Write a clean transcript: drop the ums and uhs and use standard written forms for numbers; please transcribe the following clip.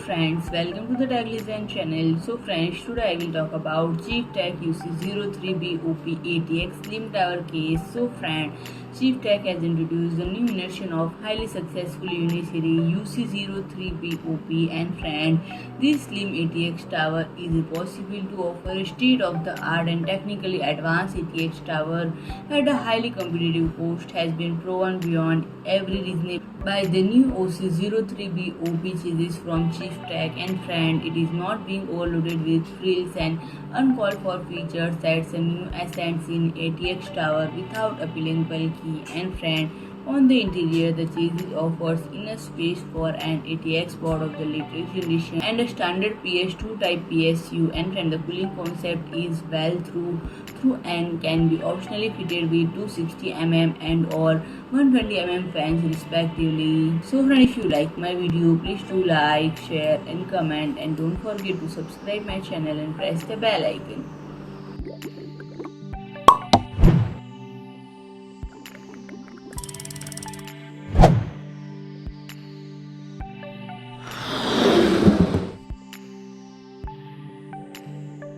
friends, welcome to the Tech Design channel. So friends, today I will talk about Chieftec UC-03B-OP ATX Slim Tower case. So friend, Chieftec has introduced the new version of highly successful Uniseries UC-03B-OP and friend, this Slim ATX Tower is possible to offer a state-of-the-art and technically advanced ATX Tower at a highly competitive cost has been proven beyond every reasonable by the new UC-03B-OP chassis from Chieftec and friend. It is not being overloaded with frills and uncalled-for features that's a new ascents in ATX Tower without appealing bulky and friend. On the interior, the chassis offers enough space for an ATX board of the latest generation and a standard PS2 type PSU, and friend, the cooling concept is well through and can be optionally fitted with 260 mm and or 120 mm fans respectively. So friend, if you like my video, please do like, share and comment, and don't forget to subscribe my channel and press the bell icon.